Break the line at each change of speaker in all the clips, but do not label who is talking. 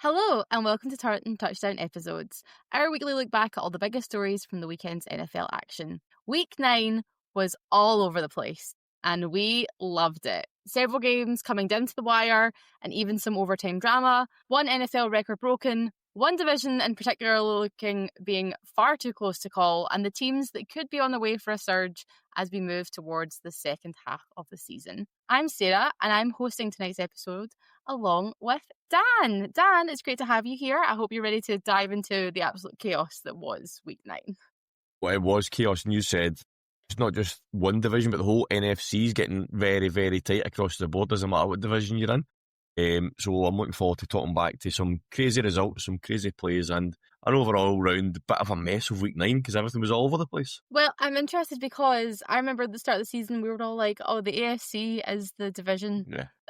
Hello and welcome to Tartan Touchdown Episodes, our weekly look back at all the biggest stories from the weekend's NFL action. Week 9 was all over the place and we loved it. Several games coming down to the wire and even some overtime drama, one NFL record broken, one division in particular being far too close to call, and the teams that could be on the way for a surge as we move towards the second half of the season. I'm Sarah and I'm hosting tonight's episode along with Dan. Dan, it's great to have you here. I hope you're ready to dive into the absolute chaos that was week 9.
Well, it was chaos, and you said it's not just one division, but the whole NFC is getting very, very tight across the board. Doesn't matter what division you're in. So I'm looking forward to talking back to some crazy results, some crazy plays, and an overall round bit of a mess of week 9 because everything was all over the place.
Well, I'm interested because I remember at the start of the season we were all like, oh, the AFC is the division,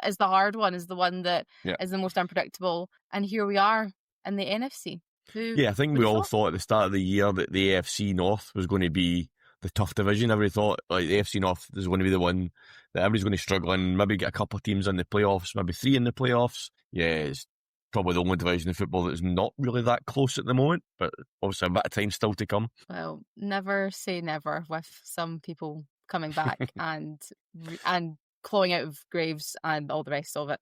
is the hard one, is the one that is the most unpredictable. And here we are in the NFC.
I think we all thought at the start of the year that the NFC North was going to be the tough division. Everybody thought like the AFC North is going to be the one that everybody's going to struggle in, maybe get a couple of teams in the playoffs, maybe 3 in the playoffs. Yeah, it's probably the only division in football that's not really that close at the moment, but obviously a bit of time still to come.
Well, never say never with some people coming back and clawing out of graves and all the rest of it.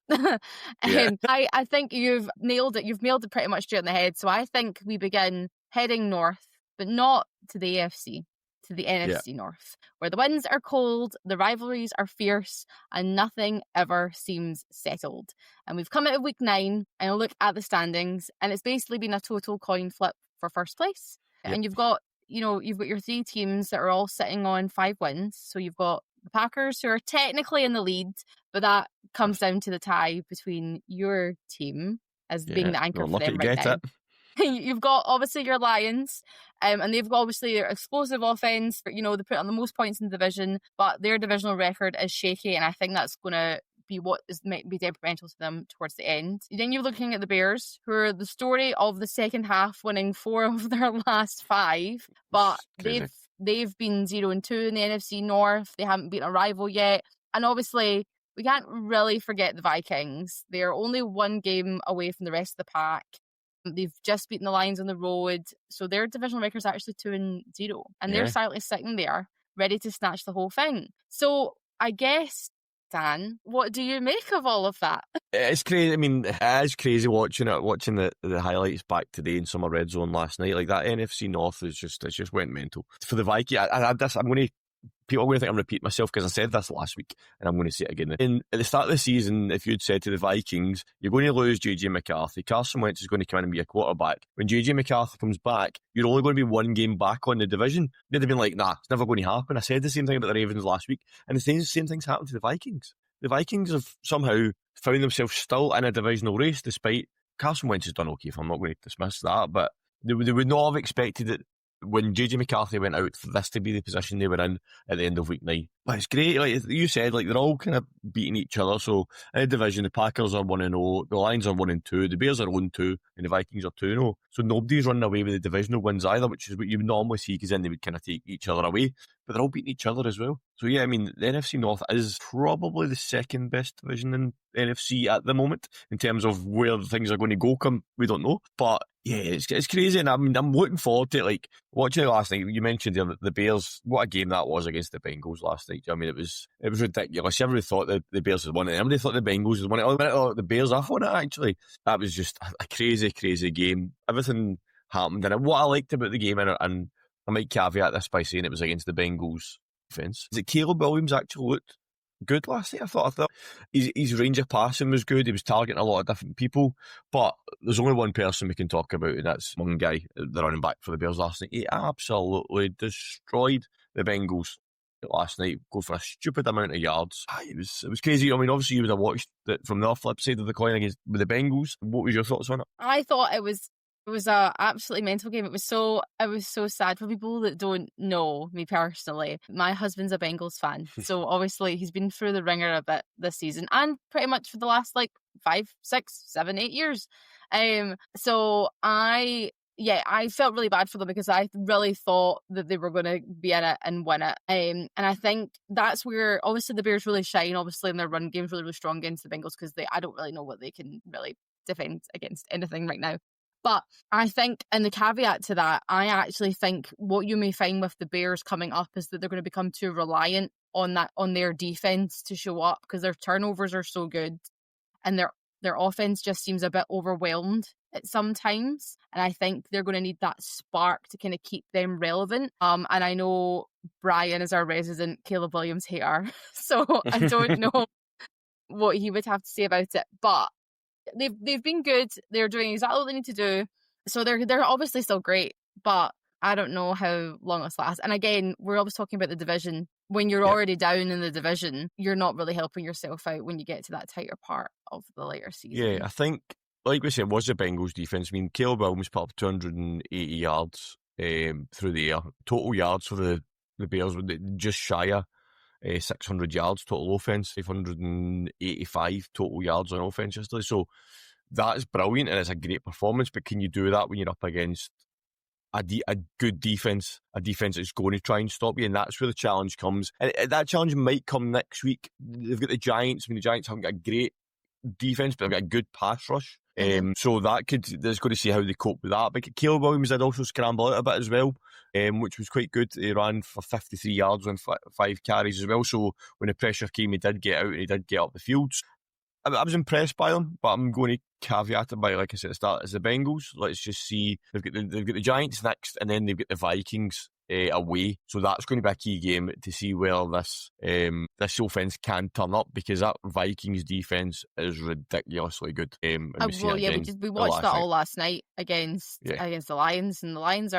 I think you've nailed it. You've nailed it pretty much straight in the head. So I think we begin heading north, but not to the AFC, to the NFC North, where the winds are cold, the rivalries are fierce, and nothing ever seems settled. And we've come out of week 9 and look at the standings, and it's basically been a total coin flip for first place. And you've got your 3 teams that are all sitting on 5 wins. So you've got the Packers, who are technically in the lead, but that comes down to the tie between your team as being the anchor for them right now. You've got obviously your Lions, and they've got obviously their explosive offense. They put on the most points in the division, but their divisional record is shaky, and I think that's going to be what might be detrimental to them towards the end. Then you're looking at the Bears, who are the story of the second half, winning 4 of their last 5, but they've been 0-2 in the NFC North. They haven't beaten a rival yet, and obviously we can't really forget the Vikings. They're only 1 game away from the rest of the pack. They've just beaten the Lions on the road, so their divisional record is actually 2-0, and they're silently sitting there, ready to snatch the whole thing. So I guess, Dan, what do you make of all of that?
It's crazy. I mean, it is crazy watching the highlights back today in Summer Red Zone last night. Like that NFC North it just went mental for the Vikings. People are going to think I'm repeating myself because I said this last week and I'm going to say it again. At the start of the season, if you'd said to the Vikings, you're going to lose JJ McCarthy, Carson Wentz is going to come in and be a quarterback. When JJ McCarthy comes back, you're only going to be 1 game back on the division. They'd have been like, nah, it's never going to happen. I said the same thing about the Ravens last week, and the same thing's happened to the Vikings. The Vikings have somehow found themselves still in a divisional race despite Carson Wentz has done okay, if I'm not going to dismiss that, but they would not have expected it when JJ McCarthy went out for this to be the position they were in at the end of week 9. But it's great, like you said, like they're all kind of beating each other. So in the division, the Packers are 1-0, the Lions are 1-2, the Bears are 1-2, and the Vikings are 2-0. So nobody's running away with the divisional wins either, which is what you would normally see because then they would kind of take each other away. But they're all beating each other as well. So yeah, I mean, the NFC North is probably the second best division in NFC at the moment in terms of where things are going to go. We don't know, but yeah, it's crazy, and I mean, I'm looking forward to it. Like watching it last night, you mentioned the Bears. What a game that was against the Bengals last night. I mean, it was ridiculous. Everybody thought that the Bears had won it. Everybody thought the Bengals had won it. The Bears have won it. Actually, that was just a crazy, crazy game. Everything happened, and what I liked about the game, and I might caveat this by saying it was against the Bengals defense, is that Caleb Williams actually looked good last night. I thought his range of passing was good. He was targeting a lot of different people, but there's only one person we can talk about, and that's one guy, the running back for the Bears last night. He absolutely destroyed the Bengals last night, go for a stupid amount of yards. It was crazy. I mean, obviously you would have watched it from the flip side of the coin with the Bengals. What was your thoughts on it?
I thought it was a absolutely mental game. It was so sad for people that don't know me personally. My husband's a Bengals fan, so obviously he's been through the ringer a bit this season and pretty much for the last 5, 6, 7, 8 years. So I felt really bad for them because I really thought that they were going to be in it and win it. And I think that's where obviously the Bears really shine. Obviously, in their run game's really, really strong against the Bengals because I don't really know what they can really defend against anything right now. But I think, and the caveat to that, I actually think what you may find with the Bears coming up is that they're going to become too reliant on their defense to show up, because their turnovers are so good and their offense just seems a bit overwhelmed at some times. And I think they're going to need that spark to kind of keep them relevant. And I know Brian is our resident Caleb Williams hater, so I don't know what he would have to say about it. But they've been good. They're doing exactly what they need to do. So they're obviously still great, but I don't know how long this lasts. And again, we're always talking about the division. When you're already down in the division, you're not really helping yourself out when you get to that tighter part of the later season.
Yeah, I think, like we said, it was the Bengals defence. I mean, Caleb Williams put up 280 yards through the air. Total yards for the Bears were just shy of 600 yards total offence, 585 total yards on offence yesterday. So that's brilliant and it's a great performance. But can you do that when you're up against a good defence, a defence that's going to try and stop you? And that's where the challenge comes. And that challenge might come next week. They've got the Giants. I mean, the Giants haven't got a great defence, but they've got a good pass rush. So there's going to see how they cope with that. But Caleb Williams did also scramble out a bit as well, which was quite good. He ran for 53 yards on 5 carries as well. So when the pressure came, he did get out and he did get up the fields. I was impressed by them, but I'm going to caveat it by, like I said at the start, it's the Bengals. Let's just see. They've got the Giants next, and then they've got the Vikings away. So that's going to be a key game to see where this offense can turn up, because that Vikings defense is ridiculously good.
We watched that all last night against the Lions, and the Lions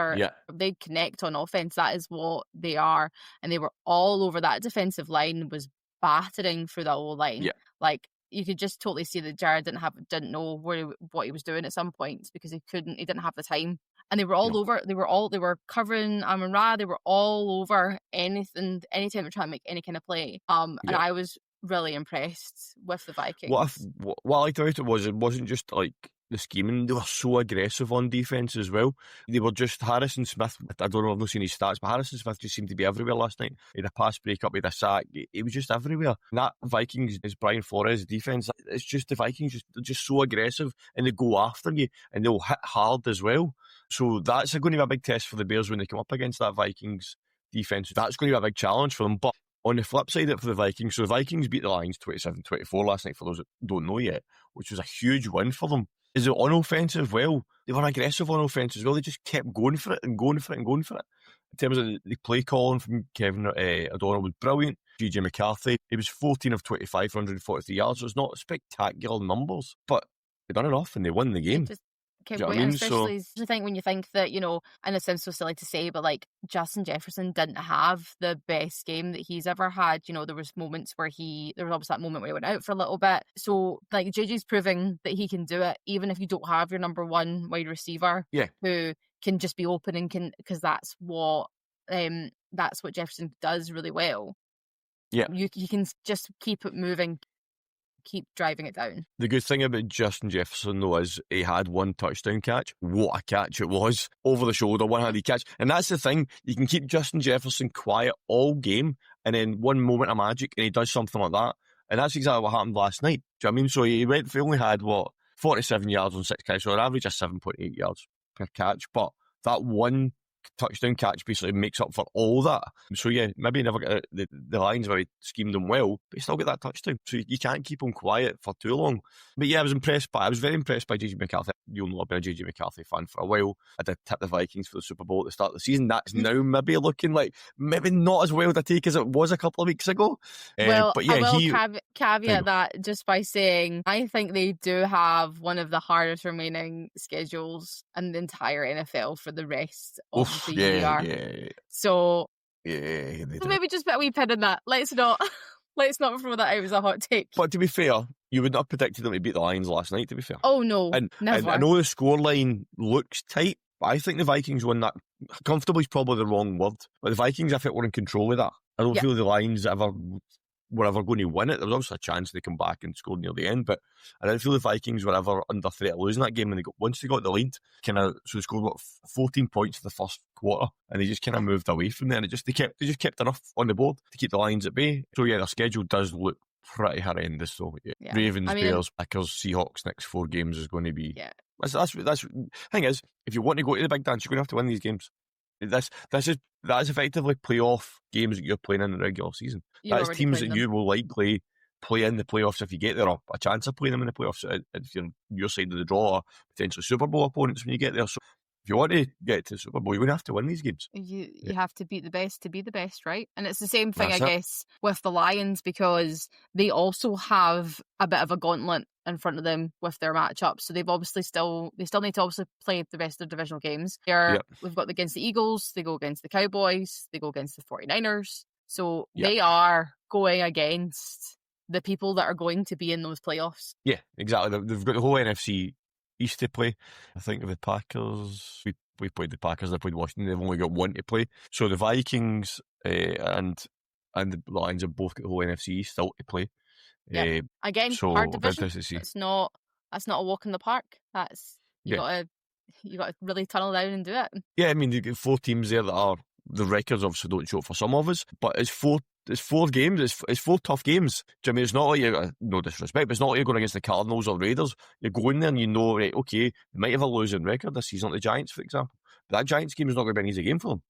they connect on offense. That is what they are, and they were all over. That defensive line was battering through that whole line. Yeah. Like, you could just totally see that Jared didn't know what he was doing at some points, because he didn't have the time. And they were all over. They were covering Amon-Ra. They were all over anytime they're trying to make any kind of play. And I was really impressed with the Vikings.
What I liked about it wasn't just like the scheming. They were so aggressive on defence as well. They were just Harrison Smith. I don't know, I've not seen his stats, but Harrison Smith just seemed to be everywhere last night. He had a pass breakup, he had a sack. He was just everywhere. And that Vikings is Brian Flores defence. It's just the Vikings, they're just so aggressive, and they go after you, and they'll hit hard as well. So that's going to be a big test for the Bears when they come up against that Vikings defence. That's going to be a big challenge for them. But on the flip side of it for the Vikings, so the Vikings beat the Lions 27-24 last night, for those that don't know yet, which was a huge win for them. Is it on offensive? Well, they were aggressive on offense as well. They just kept going for it and going for it and going for it. In terms of the play calling from Kevin O'Donnell was brilliant. JJ McCarthy, he was 14 of 25 for 143 yards. So it's not spectacular numbers, but they done enough and they won the game.
Kept going, I mean? Especially I think when you think that, and it sounds so silly to say, but like Justin Jefferson didn't have the best game that he's ever had. There was moments where there was obviously that moment where he went out for a little bit. So like JJ's proving that he can do it, even if you don't have your number one wide receiver who can just be open and because that's what Jefferson does really well. Yeah, you can just keep it moving, keep driving it down.
The good thing about Justin Jefferson, though, is he had one touchdown catch. What a catch it was. Over the shoulder, one-handed catch. And that's the thing. You can keep Justin Jefferson quiet all game, and then one moment of magic, and he does something like that. And that's exactly what happened last night. Do you know what I mean? So he only had, 47 yards on 6 catches, so an average of 7.8 yards per catch. But that one touchdown catch basically makes up for all that. So yeah, maybe he never got the Lions maybe schemed him well, but he still got that touchdown. So you can't keep him quiet for too long. But yeah, I was very impressed by JJ McCarthy. You'll know I've been a JJ McCarthy fan for a while. I did tip the Vikings for the Super Bowl at the start of the season. That's now maybe looking like maybe not as well to take as it was a couple of weeks ago.
But yeah, I will caveat that just by saying I think they do have one of the hardest remaining schedules in the entire NFL for the rest of the year. Yeah. So maybe just put a wee pin in that. Let's not throw that out as a hot take.
But to be fair, you would not have predicted them to beat the Lions last night, to be fair.
Oh no, never.
And I know the scoreline looks tight, but I think the Vikings won that. Comfortably is probably the wrong word, but the Vikings, I think, were in control of that. I don't feel the Lions were ever going to win it. There was obviously a chance they come back and score near the end, but I didn't feel the Vikings were ever under threat of losing that game. And once they got the lead, so they scored 14 points in the first quarter, and they just kind of moved away from there. And they just kept enough on the board to keep the Lions at bay. So yeah, their schedule does look pretty horrendous though. Yeah.
Yeah.
Ravens,
I mean,
Bears, Packers, Seahawks next 4 games is going to be.
yeah,
That's thing is, if you want to go to the big dance, you're going to have to win these games. That is effectively playoff games that you're playing in the regular season.
you're
That is
already
teams
playing
that
them.
you will likely play in the playoffs if you get there, or a chance of playing them in the playoffs if you're your side of the draw, or potentially Super Bowl opponents when you get there. So if you want to get to the Super Bowl, you're going to have to win these games.
You
Yeah.
have to beat the best to be the best, right? And it's the same thing,
That's
I
it.
guess, with the Lions, because they also have a bit of a gauntlet in front of them with their matchups. So they've obviously still need to obviously play the rest of their divisional games.
Yep.
We've got against the Eagles, they go against the Cowboys, they go against the 49ers. So
Yep.
they are going against the people that are going to be in those playoffs.
Yeah, exactly. They've got the whole NFC East to play. I think of the Packers. We played the Packers. They played Washington. They've only got one to play. So the Vikings and the Lions have both got the whole NFC East still to play.
Yeah. Again,
so
hard
it'll be
division.
interesting to see.
That's not a walk in the park. That's you gotta really tunnel down and do it.
Yeah, I mean you get 4 teams there that are the records obviously don't show for some of us, but it's 4 games. It's 4 tough games. Do you know what I mean? It's not like you're no disrespect, but it's not like you're going against the Cardinals or Raiders. You're going there and you know, right, okay, they might have a losing record this season, like the Giants, for example. But that Giants game is not going to be an easy game for them.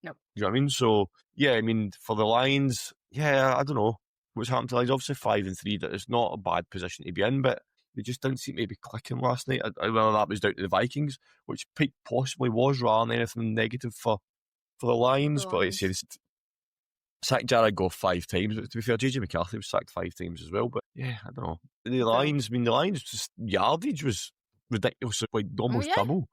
No.
Do you know what I mean? So yeah, I mean for the Lions, yeah, I don't know what's happened to the Lions. Obviously 5-3, that it's not a bad position to be in, but they just didn't seem to be clicking last night. Whether that was down to the Vikings, which possibly was, rather than anything negative for the Lions. But like I say, sacked Jared Goff 5 times. But to be fair, JJ McCarthy was sacked 5 times as well. But yeah, I don't know. The Lions, just yardage was ridiculous, like almost double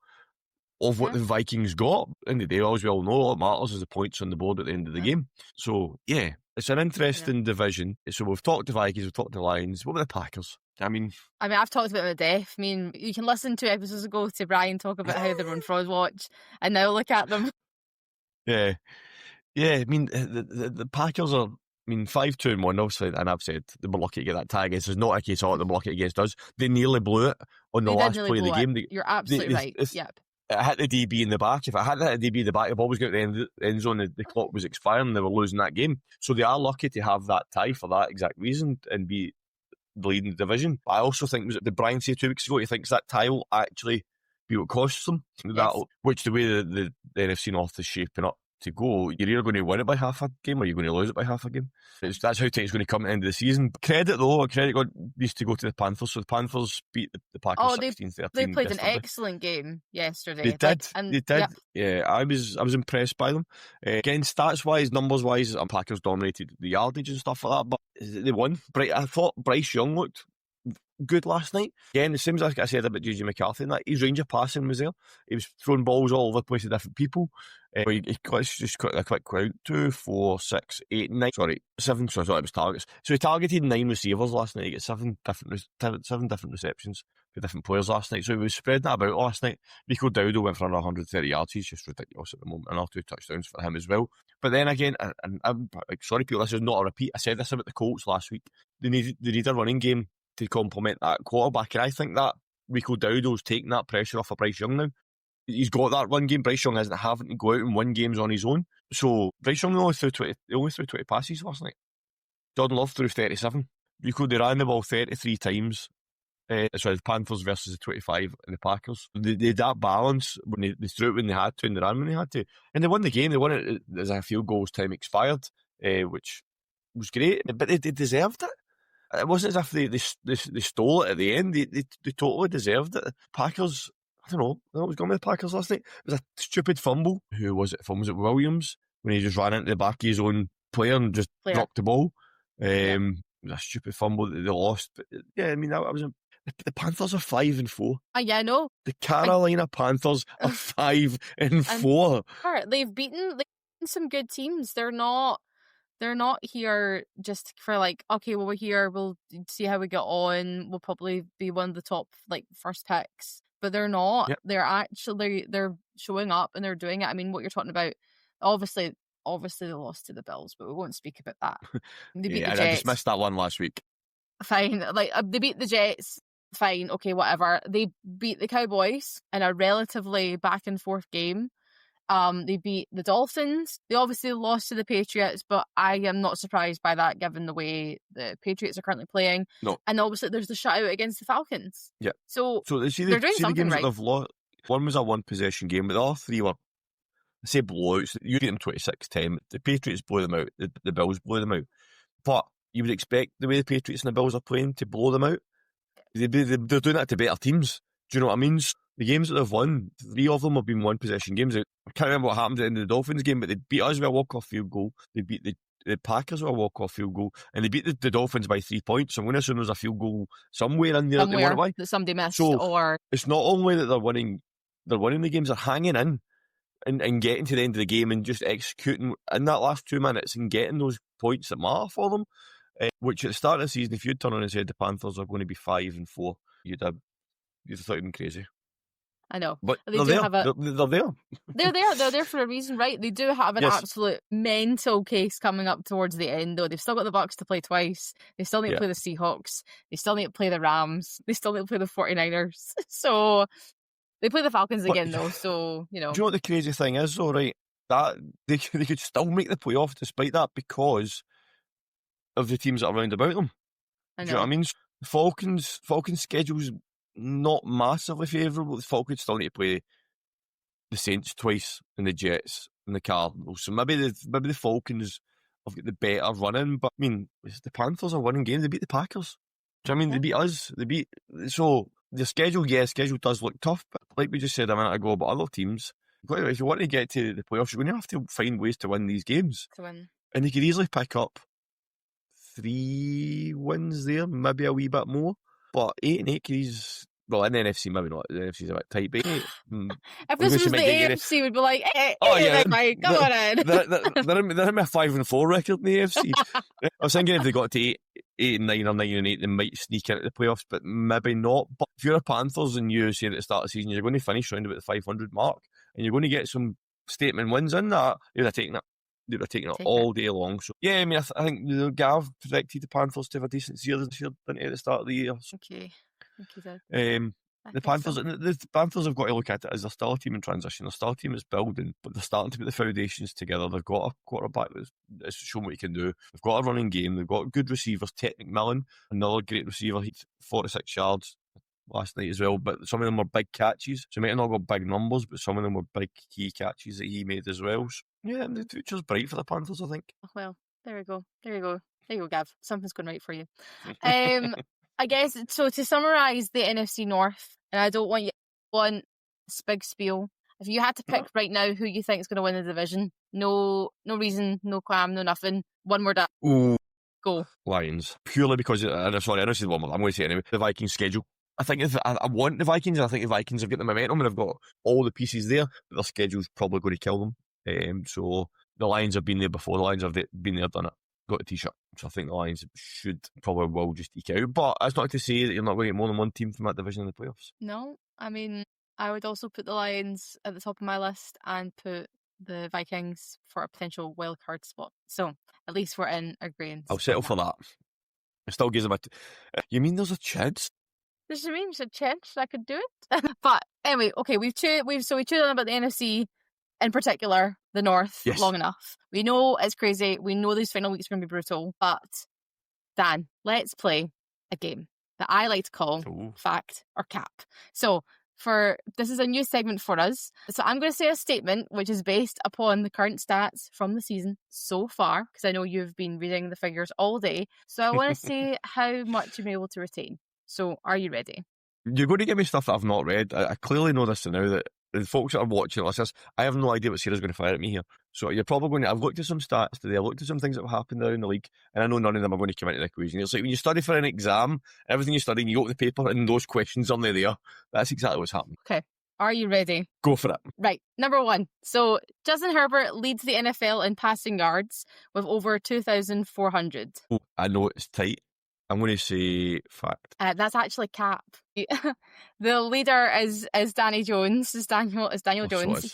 of what the Vikings got. In the day, as we all know, what matters is the points on the board at the end of the game. So yeah, it's an interesting division. So we've talked to Vikings, we've talked to Lions. What about the Packers? I mean,
I've talked about them to death. I mean, you can listen 2 episodes ago to Brian talk about how they run fraud watch, and now look at them.
Yeah. I mean, the Packers are, 5-2-1, obviously, and I've said they were lucky to get that tag. It's not a case of they were lucky against us. They nearly blew it on the last play of the game.
You're absolutely right. Yep.
It hit the DB in the back. If it hadn't hit the DB in the back, the ball was going to the end zone. The clock was expiring. And they were losing that game. So they are lucky to have that tie for that exact reason and be the leading the division. But I also think, was it the Brian said 2 weeks ago, he thinks that tie will actually be what costs them.
Yes.
Which the way the NFC North is shaping up to go, you're either going to win it by half a game or you're going to lose it by half a game. That's how tight it's going to come at the end of the season. Credit needs to go to the Panthers. So the Panthers beat the Packers 16-13.
They played an excellent game yesterday.
They did. Yep. Yeah, I was impressed by them. Again, stats wise, numbers wise, Packers dominated the yardage and stuff like that. But they won. I thought Bryce Young looked good last night. Again, the same as I said about JJ McCarthy, and that his range of passing was there. He was throwing balls all over the place to different people. He got just a quick count: 2, 4, 6, 8, 9. Sorry, 7. So I thought it was targets. So he targeted 9 receivers last night. He got 7 different receptions for different players last night. So he was spreading that about last night. Rico Dowdle went for another 130 yards. He's just ridiculous at the moment. Another 2 touchdowns for him as well. But then again, and I'm sorry, people, this is not a repeat. I said this about the Colts last week. They need a running game to complement that quarterback, and I think that Rico Dowdle's taking that pressure off of Bryce Young now. He's got that run game. Bryce Young isn't having to go out and win games on his own. So Bryce Young only threw 20 passes last night. Jordan Love threw 37. Rico, they ran the ball 33 times. The Panthers versus the 25 and the Packers. They had that balance when they threw it when they had to and they ran when they had to. And they won the game. They won it as a field goals time expired, which was great. But they deserved it. It wasn't as if they stole it at the end. They totally deserved it. Packers, I don't know. I was going with the Packers last night. It was a stupid fumble. Who was it? Was it Williams? When he just ran into the back of his own player and just dropped the ball. It was a stupid fumble that they lost. But yeah, the Panthers are 5-4.
Yeah, I know.
The Carolina Panthers are 5-4.
They've beaten some good teams. They're not here just for like, okay, well, we're here, we'll see how we get on, we'll probably be one of the top first picks. But they're not. Yep. They're showing up and they're doing it. I mean, what you're talking about, obviously they lost to the Bills, but we won't speak about that. They beat the Jets.
I just missed that one last week.
Fine. They beat the Jets. Fine. Okay, whatever. They beat the Cowboys in a relatively back and forth game. They beat the Dolphins. They obviously lost to the Patriots, but I am not surprised by that given the way the Patriots are currently playing.
No.
And obviously there's the shutout against the Falcons.
Yeah.
So
see
they're doing
the
something
games
right.
that they've lost. One was a one-possession game, but the other three were, I say blowouts. You beat them 26-10. The Patriots blow them out. The Bills blow them out. But you would expect the way the Patriots and the Bills are playing to blow them out. They're doing that to better teams. Do you know what I mean? So the games that they've won, 3 of them have been one-possession games. I can't remember what happened in the Dolphins game, but they beat us with a walk-off field goal. They beat the Packers with a walk-off field goal, and they beat the Dolphins by 3 points. So I'm going to assume there's a field goal somewhere in there that they won it by.
That somebody missed.
So
or
it's not only that they're winning the games, they're hanging in and getting to the end of the game and just executing in that last 2 minutes and getting those points that matter for them. Which at the start of the season, if you'd turn on and said the Panthers are going to be 5-4, you'd have thought it'd been crazy.
I know.
But
they're
there.
They're there. They're there for a reason, right? They do have an absolute mental case coming up towards the end, though. They've still got the Bucs to play twice. They still need to play the Seahawks. They still need to play the Rams. They still need to play the 49ers. So they play the Falcons again, though. So,
Do you know what the crazy thing is, though, right? That they could still make the playoff despite that because of the teams that are round about them.
I know.
Do you know what I mean? Falcons' schedule's not massively favourable. The Falcons still need to play the Saints twice and the Jets and the Cardinals. So maybe the Falcons have got the better running. But I mean, the Panthers are winning games. They beat the Packers. Do you know what I mean? They beat us. So the schedule does look tough. But like we just said a minute ago about other teams, if you want to get to the playoffs, you're going to have to find ways to win these games. And they could easily pick up 3 wins there, maybe a wee bit more. But 8-8 is, well, in the NFC, maybe not. The NFC's a bit tight, but 8.
If this was the AFC, we'd be like, come on in.
They're in a 5-4 record in the AFC. I was thinking if they got to 8-9 or 9-8, they might sneak into the playoffs, but maybe not. But if you're a Panthers and you say at the start of the season you're going to finish around about the 500 mark and you're going to get some statement wins in that, you'd have taken it. They were taking it all day long. So yeah, I mean, I think Gav predicted the Panthers to have a decent season this year, didn't he, at the start of the year? So,
okay. I think he did.
The Panthers have got to look at it as they're still a team in transition. They're still a team that's building, but they're starting to put the foundations together. They've got a quarterback that's shown what he can do. They've got a running game. They've got good receivers. Ted McMillan, another great receiver, he 46 yards last night as well, but some of them were big catches. So he might have not got big numbers, but some of them were big key catches that he made as well. So, yeah, the future's bright for the Panthers, I think.
Well, there we go. There you go, Gav. Something's going right for you. I guess, so to summarise the NFC North, and I don't want you to want big spiel. If you had to pick right now who you think is going to win the division, no reason, no clam, no nothing, one word up.
Ooh.
Go.
Lions. Purely because, I know this is one I'm going to say anyway, the Vikings schedule. I think I want the Vikings, and I think the Vikings have got the momentum and they've got all the pieces there, but their schedule's probably going to kill them. So the Lions have been there before. The Lions have been there, done it. Got a t-shirt. So I think the Lions will just eke out. But that's not to say that you're not going to get more than one team from that division in the playoffs.
No, I mean, I would also put the Lions at the top of my list and put the Vikings for a potential wild card spot. So at least we're in agreement.
I'll settle for that. It still gives them you mean there's a chance?
Does it mean there's a chance I could do it? But anyway, okay, we've chewed on about the NFC in particular, the North, long enough. We know it's crazy. We know these final weeks are going to be brutal. But Dan, let's play a game that I like to call Fact or Cap. So this is a new segment for us. So I'm going to say a statement which is based upon the current stats from the season so far, because I know you've been reading the figures all day. So I want to see how much you've been able to retain. So are you ready?
You're going to give me stuff that I've not read. I clearly know this now, that the folks that are watching this, I have no idea what Sarah's going to fire at me here. So you're probably going to, I've looked at some stats today, I've looked at some things that have happened there in the league, and I know none of them are going to come into the equation. It's like when you study for an exam, everything you study, and you open the paper and those questions are there. That's exactly what's happening.
Okay. Are you ready?
Go for it.
Right. Number 1. So Justin Herbert leads the NFL in passing yards with over 2,400.
Oh, I know it's tight. I'm going to say fact.
That's actually Cap. The leader is Danny Jones. Is Daniel Jones.
So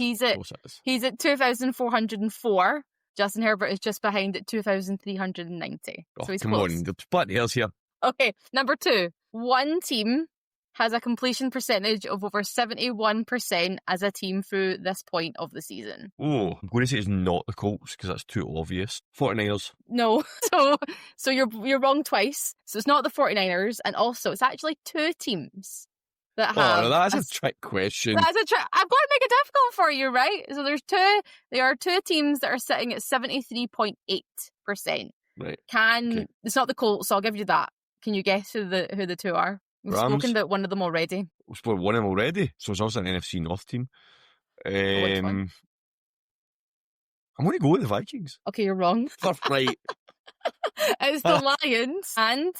he's at 2,404. Justin Herbert is just behind at 2,390.
Oh,
so he's
come
close.
on, there's plenty else here.
Okay, number 2. One team has a completion percentage of over 71% as a team through this point of the season?
Oh, I'm going to say it's not the Colts because that's too obvious. 49ers.
No. So you're wrong twice. So it's not the 49ers, and also it's actually two teams that have...
Oh, no, that's a trick question.
That's a trick. I've got to make it difficult for you, right? So there are two teams that are sitting at 73.8%.
Right.
It's not the Colts, so I'll give you that. Can you guess who the two are? We've
Rams.
spoken about one of them already.
We've spoken one of them already, so it's also an NFC North team.
Which one?
I'm going to go with the Vikings.
Okay, you're wrong.
Right.
It's the Lions and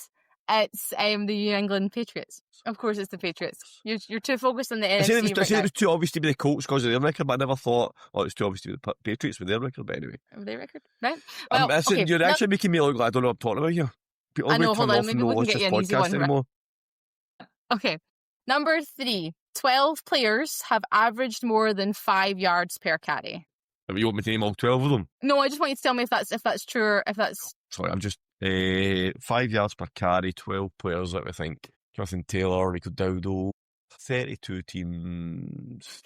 it's the New England Patriots. Of course, it's the Patriots. You're too focused on the NFC.
I said it was too obvious to be the Colts because of their record, but I never thought, it was too obvious to be the Patriots with their record. But anyway,
their record, right? Well,
okay, you're actually making me look like I don't know what I'm talking about here. People
I know. Hold on, maybe we can get you an easy one.
Anymore.
Okay, number 3. 12 players have averaged more than 5 yards per carry.
You want me to name all 12 of them?
No, I just want you to tell me if that's true or if that's...
Sorry, I'm just... 5 yards per carry, 12 players, let me think. Jonathan Taylor, Rico Dowdle, 32 teams.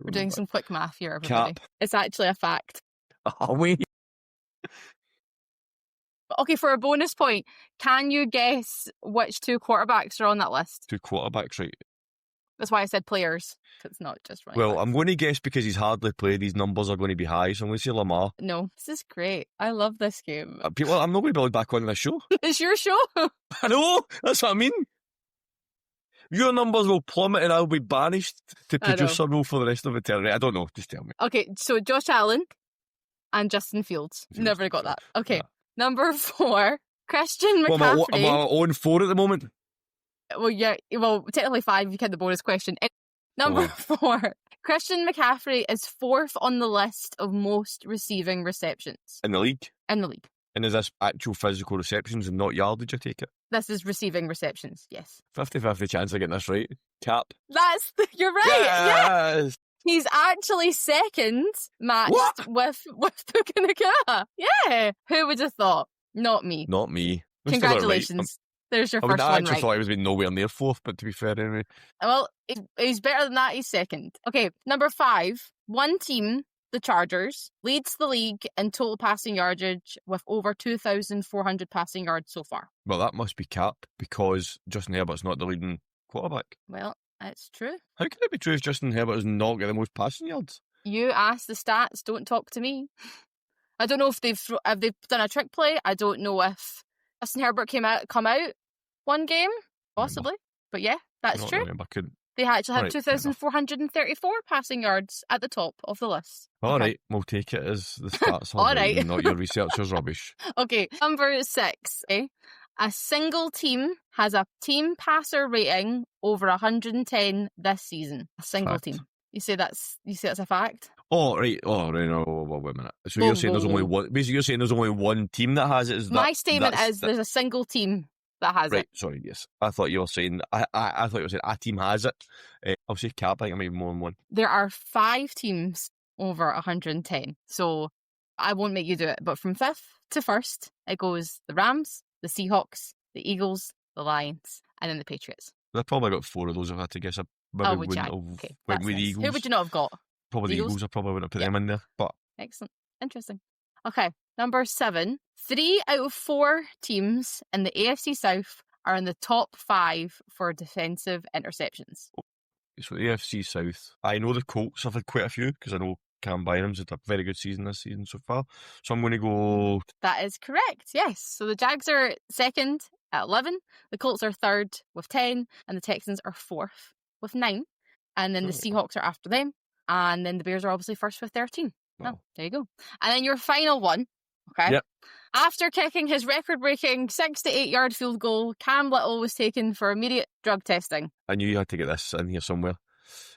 We're doing some quick math here, everybody.
Cap.
It's actually a fact.
Oh, wait.
Okay, for a bonus point, can you guess which 2 quarterbacks are on that list?
2 quarterbacks, right?
That's why I said players. It's not just running
Well,
backs.
I'm going to guess because he's hardly played, these numbers are going to be high, so I'm going to say Lamar.
No, this is great. I love this game.
People, I'm not going to be back on this show.
It's your show.
I know, that's what I mean. Your numbers will plummet and I'll be banished to producer role for the rest of eternity. I don't know, just tell me.
Okay, so Josh Allen and Justin Fields. Never got that. Okay, number 4, Christian McCaffrey.
Am I on 4 at the moment?
Well, yeah. Well, technically 5 if you count the bonus question. Number 4, Christian McCaffrey is 4th on the list of most receiving receptions.
In the league?
In the league.
And is this actual physical receptions and not yardage, I take it?
This is receiving receptions, yes.
50-50 chance of getting this right. Cap.
You're right,
yes!
yeah. He's actually second, matched with Puka Nakua. Yeah. Who would have thought? Not me.
Not me.
Congratulations. There's your first one
I actually
right.
thought he was nowhere near 4th, but to be fair, anyway.
Well, he's better than that. He's second. Okay, number 5. One team, the Chargers, leads the league in total passing yardage with over 2,400 passing yards so far.
Well, that must be Cap because Justin Herbert's not the leading quarterback.
Well, it's true.
How can it be true if Justin Herbert is not getting the most passing yards?
You ask the stats, don't talk to me. I don't know if they've done a trick play. I don't know if Justin Herbert come out one game, possibly. But yeah, that's true. They actually have 2,434 passing yards at the top of the list.
All right, we'll take it as the stats are right. Not your researcher's rubbish.
Okay, number 6. A single team has a team passer rating over 110 this season. A single team. You say that's a fact?
Oh, right. Oh, right. No, wait a minute. So you're saying there's only one... Basically, you're saying there's only one team that has it?
My statement is there's a single team that has it.
Right, sorry, yes. I thought you were saying... I thought you were saying a team has it. I'll say Cap. I think I might be more than one.
There are 5 teams over 110. So I won't make you do it. But from 5th to 1st, it goes the Rams, the Seahawks, the Eagles, the Lions, and then the Patriots.
I've probably got 4 of those if I had to guess.
Went with the Eagles. Who would you not have got?
Probably the Eagles. I probably wouldn't have put them in there. But
excellent. Interesting. Okay, number 7. 3 out of 4 teams in the AFC South are in the top 5 for defensive interceptions.
So the AFC South, I know the Colts have had quite a few because I know Cam Byram's had a very good season this season so far. So I'm going to go...
That is correct, yes. So the Jags are second at 11, the Colts are third with 10, and the Texans are 4th with 9. And then the Seahawks are after them. And then the Bears are obviously first with 13. Wow. Oh, there you go. And then your final one, okay?
Yep.
After kicking his record-breaking 6 to 8 yard field goal, Cam Little was taken for immediate drug testing.
I knew you had to get this in here somewhere.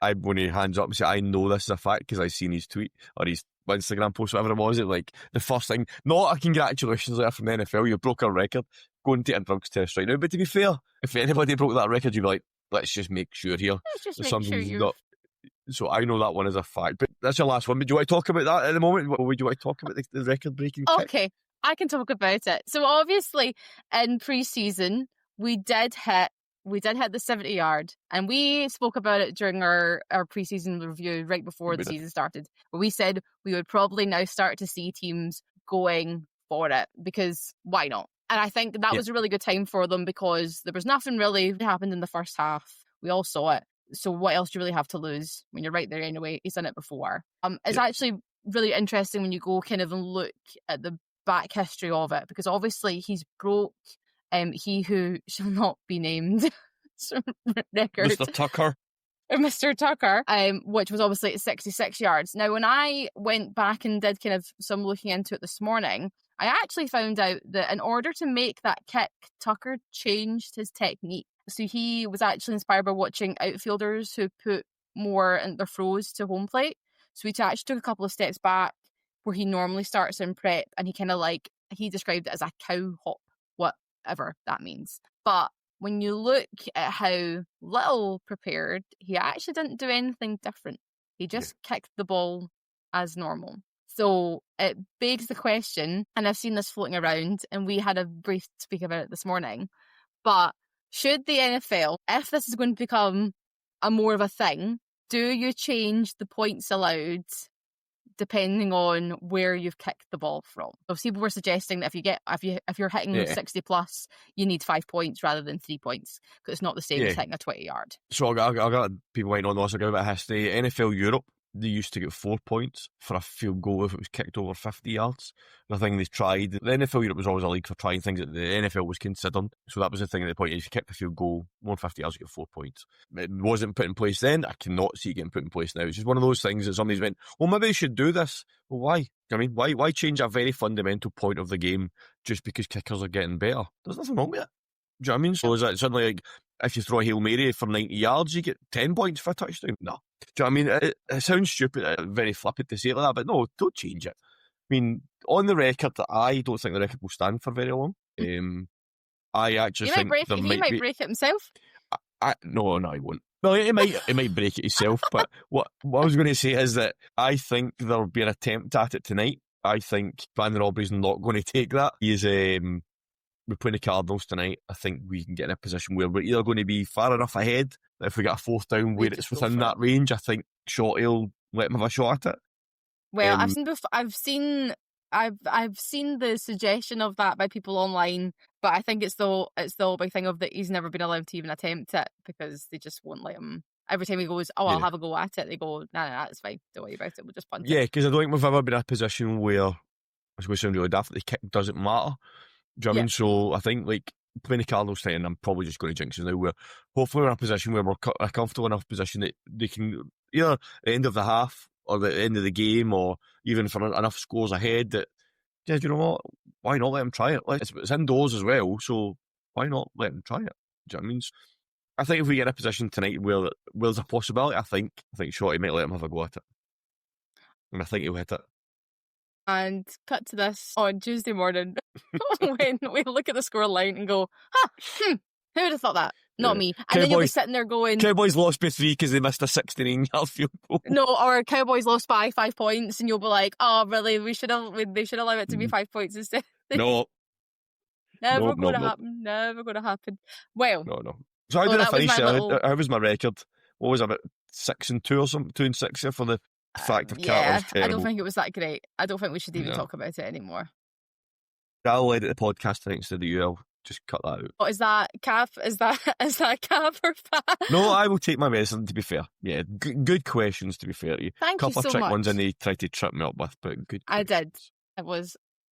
I'm going to hands up and say I know this is a fact because I've seen his tweet or his Instagram post, whatever it was. It like the first thing, not a congratulations letter from the NFL, you broke a record, go and take a drugs test right now. But to be fair, if anybody broke that record, you'd be like, let's just make sure here.
Let's just make sure you're...
not. So I know that one is a fact. But that's your last one. But do you want to talk about that at the moment? Or would you want to talk about the record-breaking kick?
Okay, I can talk about it. So obviously, in pre-season, we did hit we did hit the 70-yard, and we spoke about it during our preseason review right before the season started. But we said we would probably now start to see teams going for it, because why not? And I think that was a really good time for them, because there was nothing really happened in the first half. We all saw it. So what else do you really have to lose when you're right there anyway? He's done it before. It's actually really interesting when you go kind of and look at the back history of it, because obviously he's broke he who shall not be named record. Mr. Tucker, which was obviously at 66 yards. Now, when I went back and did kind of some looking into it this morning, I actually found out that in order to make that kick, Tucker changed his technique. So he was actually inspired by watching outfielders who put more in their throws to home plate. So he actually took a couple of steps back where he normally starts in prep, and he kind of he described it as a cow hop, whatever that means. But when you look at how little prepared, he actually didn't do anything different. He just kicked the ball as normal. So it begs the question, and I've seen this floating around, and we had a brief speak about it this morning, but should the NFL, if this is going to become a more of a thing, do you change the points allowed depending on where you've kicked the ball from? So people were suggesting that if you're hitting 60 plus, you need 5 points rather than 3 points, because it's not the same as hitting a 20-yard.
So I got people waiting on this. I'll give a bit of history. NFL Europe, they used to get 4 points for a field goal if it was kicked over 50 yards. The thing they tried, the NFL Europe was always a league for trying things that the NFL was considering. So that was the thing at the point. If you kicked a field goal more than 50 yards, you get 4 points. It wasn't put in place then. I cannot see it getting put in place now. It's just one of those things that somebody's went, well, maybe they should do this. Well, why? I mean, why change a very fundamental point of the game just because kickers are getting better? There's nothing wrong with it. Do you know what I mean? So is that suddenly like, if you throw a Hail Mary for 90 yards, you get 10 points for a touchdown? No. Do you know what I mean? It sounds stupid, very flippant to say it like that, but no, don't change it. I mean, on the record, I don't think the record will stand for very long. I actually think
he might break it himself.
No, he won't. Well, it might break it himself, but what I was going to say is that I think there'll be an attempt at it tonight. I think Brandon Aubrey's not going to take that. We're playing the Cardinals tonight. I think we can get in a position where we're either going to be far enough ahead that if we get a fourth down where it's within that range, I think Shotty will let him have a shot at it.
Well, I've seen the suggestion of that by people online, but I think it's the big thing of that he's never been allowed to even attempt it, because they just won't let him. Every time he goes, I'll have a go at it, they go, nah, it's fine, don't worry about it, we'll just punt it.
Yeah, because I don't think we've ever been in a position where, it's going to sound really daft, the kick doesn't matter. Do you know what I mean? So I think like playing the Cardinals tonight, and I'm probably just going to jinx it now, where hopefully we're in a position where we're a comfortable enough position that they can either at the end of the half or the end of the game, or even for enough scores ahead that, yeah, you know what, why not let them try it? It's indoors as well, so why not let them try it? Do you know what I mean? I think if we get in a position tonight where there's a possibility, I think Shorty might let him have a go at it. And I think he'll hit it.
And cut to this on Tuesday morning when we look at the score line and go, who would have thought that? Not me. And then you'll be sitting there going,
Cowboys lost by 3 because they missed a 69-yard field goal.
No, or Cowboys lost by 5 points, and you'll be like, oh, really? They should allow it to be 5 points instead.
No.
Never going to happen. Never going to happen. Well.
No. So how did I finish? How was my record? What was it, about 6-2 or something? 2-6 for the fact of Carter's terrible.
I don't think it was that great. I don't think we should even talk about it anymore.
I'll edit the podcast instead of you. I'll just cut that out.
What is that? Calf? Is that calf or fat?
No, I will take my medicine, to be fair. Yeah, good questions, to be fair to you.
Thank you so much.
Couple of trick ones and they tried to trip me up with, but good questions.
I did.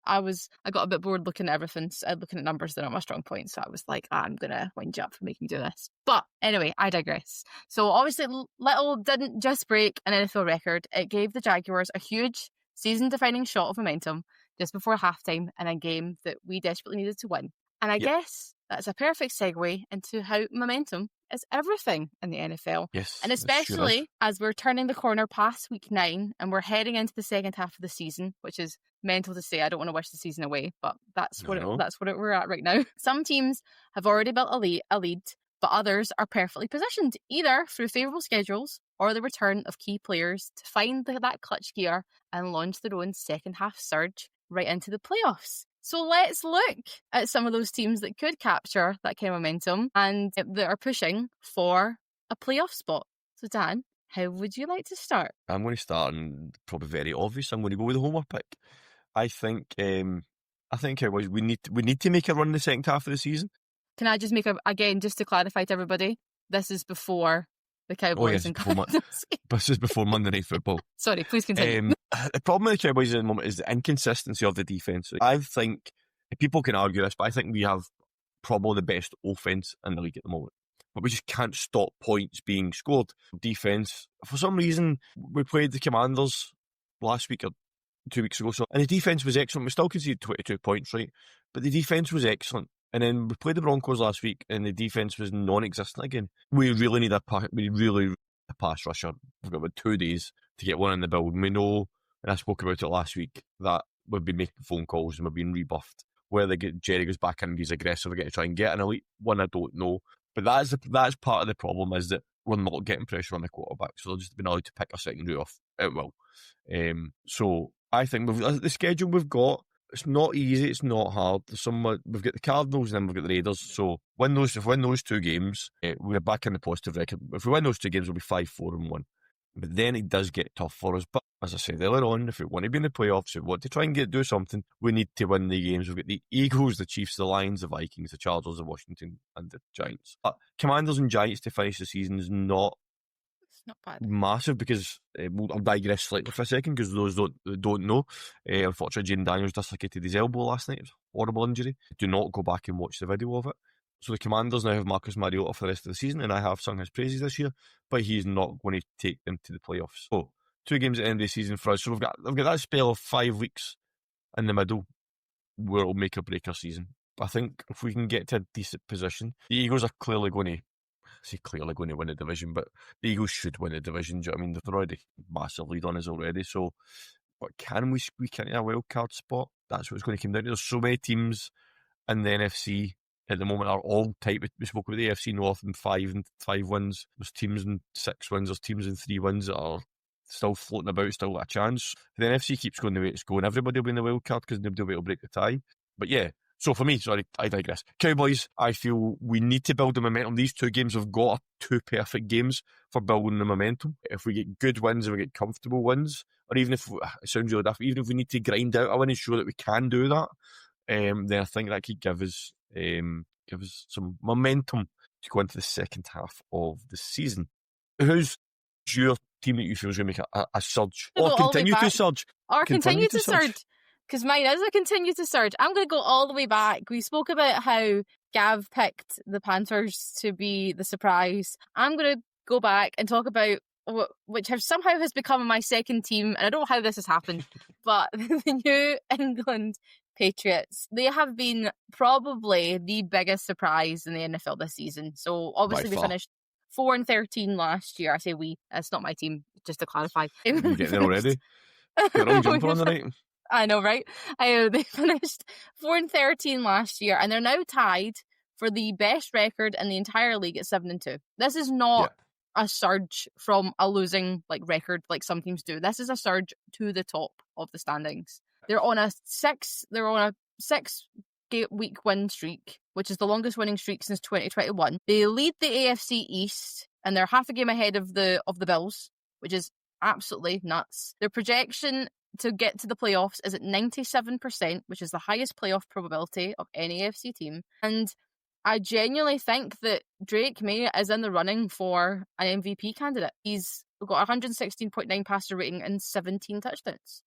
I got a bit bored looking at everything, looking at numbers that are my strong points. So I was like, I'm going to wind you up for making me do this. But anyway, I digress. So obviously, Little didn't just break an NFL record. It gave the Jaguars a huge season-defining shot of momentum just before halftime in a game that we desperately needed to win. And I guess that's a perfect segue into how momentum is everything in the NFL.
Yes.
And especially as we're turning the corner past week 9 and we're heading into the second half of the season, which is mental to say. I don't want to wish the season away, but that's what we're at right now. Some teams have already built a lead, but others are perfectly positioned, either through favourable schedules or the return of key players to find that clutch gear and launch their own second half surge right into the playoffs. So let's look at some of those teams that could capture that kind of momentum and that are pushing for a playoff spot. So Dan, how would you like to start?
I'm going to start, and probably very obvious, I'm going to go with the homer pick. I think Cowboys, we need to make a run in the second half of the season.
Can I just make again, just to clarify to everybody, this is before the Cowboys
yes,
and
before this is before Monday Night Football.
Sorry, please continue.
The problem with the Cowboys at the moment is the inconsistency of the defence. I think, people can argue this, but I think we have probably the best offence in the league at the moment. But we just can't stop points being scored. Defence, for some reason, we played the Commanders last week or 2 weeks ago, and the defence was excellent. We still conceded 22 points, right? But the defence was excellent. And then we played the Broncos last week, and the defence was non-existent again. We really need a pass rusher. We've got about 2 days to get one in the build. We know, and I spoke about it last week, that we've been making phone calls and we've been rebuffed. Whether Jerry goes back in and he's aggressive again to try and get an elite one, I don't know. But that's part of the problem, is that we're not getting pressure on the quarterback, so they'll just be allowed to pick a secondary off at will. So I think the schedule we've got, it's not easy, it's not hard. We've got the Cardinals and then we've got the Raiders. So if we win those 2 games, we're back in the positive record. If we win those 2 games, we'll be 5-4-1. But then it does get tough for us. But as I said earlier on, if we want to be in the playoffs, if we want to try and do something, we need to win the games. We've got the Eagles, the Chiefs, the Lions, the Vikings, the Chargers, the Washington, and the Giants. But Commanders and Giants to finish the season is not
bad,
massive, because I'll digress slightly for a second, because those don't know. Unfortunately, Jane Daniels dislocated his elbow last night. It was a horrible injury. Do not go back and watch the video of it. So the Commanders now have Marcus Mariota for the rest of the season, and I have sung his praises this year, but he's not going to take them to the playoffs. So 2 games at the end of the season for us. So we've got that spell of 5 weeks in the middle where it'll make or break our season. But I think if we can get to a decent position, the Eagles are clearly going to win the division, but the Eagles should win the division. Do you know what I mean? They're already massive lead on us already. So, but can we squeak into a wild card spot? That's what it's going to come down to. There's so many teams in the NFC at the moment are all tight. We spoke about the NFC North and 5 wins. There's teams in 6 wins. There's teams in 3 wins that are still floating about, still got a chance. If the NFC keeps going the way it's going, everybody will be in the wild card because nobody will be able to break the tie. But yeah. So for me, sorry, I digress. Cowboys, I feel we need to build the momentum. These 2 games have got 2 perfect games for building the momentum. If we get good wins and we get comfortable wins, or even if, it sounds really different, even if we need to grind out a win and show that we can do that, then I think that could give us some momentum to go into the second half of the season. Who's your team that you feel is going to make a surge? Or continue to surge?
Or continue to surge? Because mine is a continue to surge. I'm going to go all the way back. We spoke about how Gav picked the Panthers to be the surprise. I'm going to go back and talk about which somehow has become my second team, and I don't know how this has happened, but the New England Patriots. They have been probably the biggest surprise in the NFL this season. So obviously they finished 4-13 last year. I say we, it's not my team, just to clarify.
You're getting there already. You're on jumper on the night.
I know, right? They finished 4-13 last year, and they're now tied for the best record in the entire league at 7-2. This is not a surge from a losing record like some teams do. This is a surge to the top of the standings. They're on a 6-week win streak, which is the longest winning streak since 2021. They lead the AFC East, and they're half a game ahead of the Bills, which is absolutely nuts. Their projection to get to the playoffs is at 97%, which is the highest playoff probability of any AFC team. And I genuinely think that Drake May is in the running for an MVP candidate. He's got 116.9 passer rating and 17 touchdowns.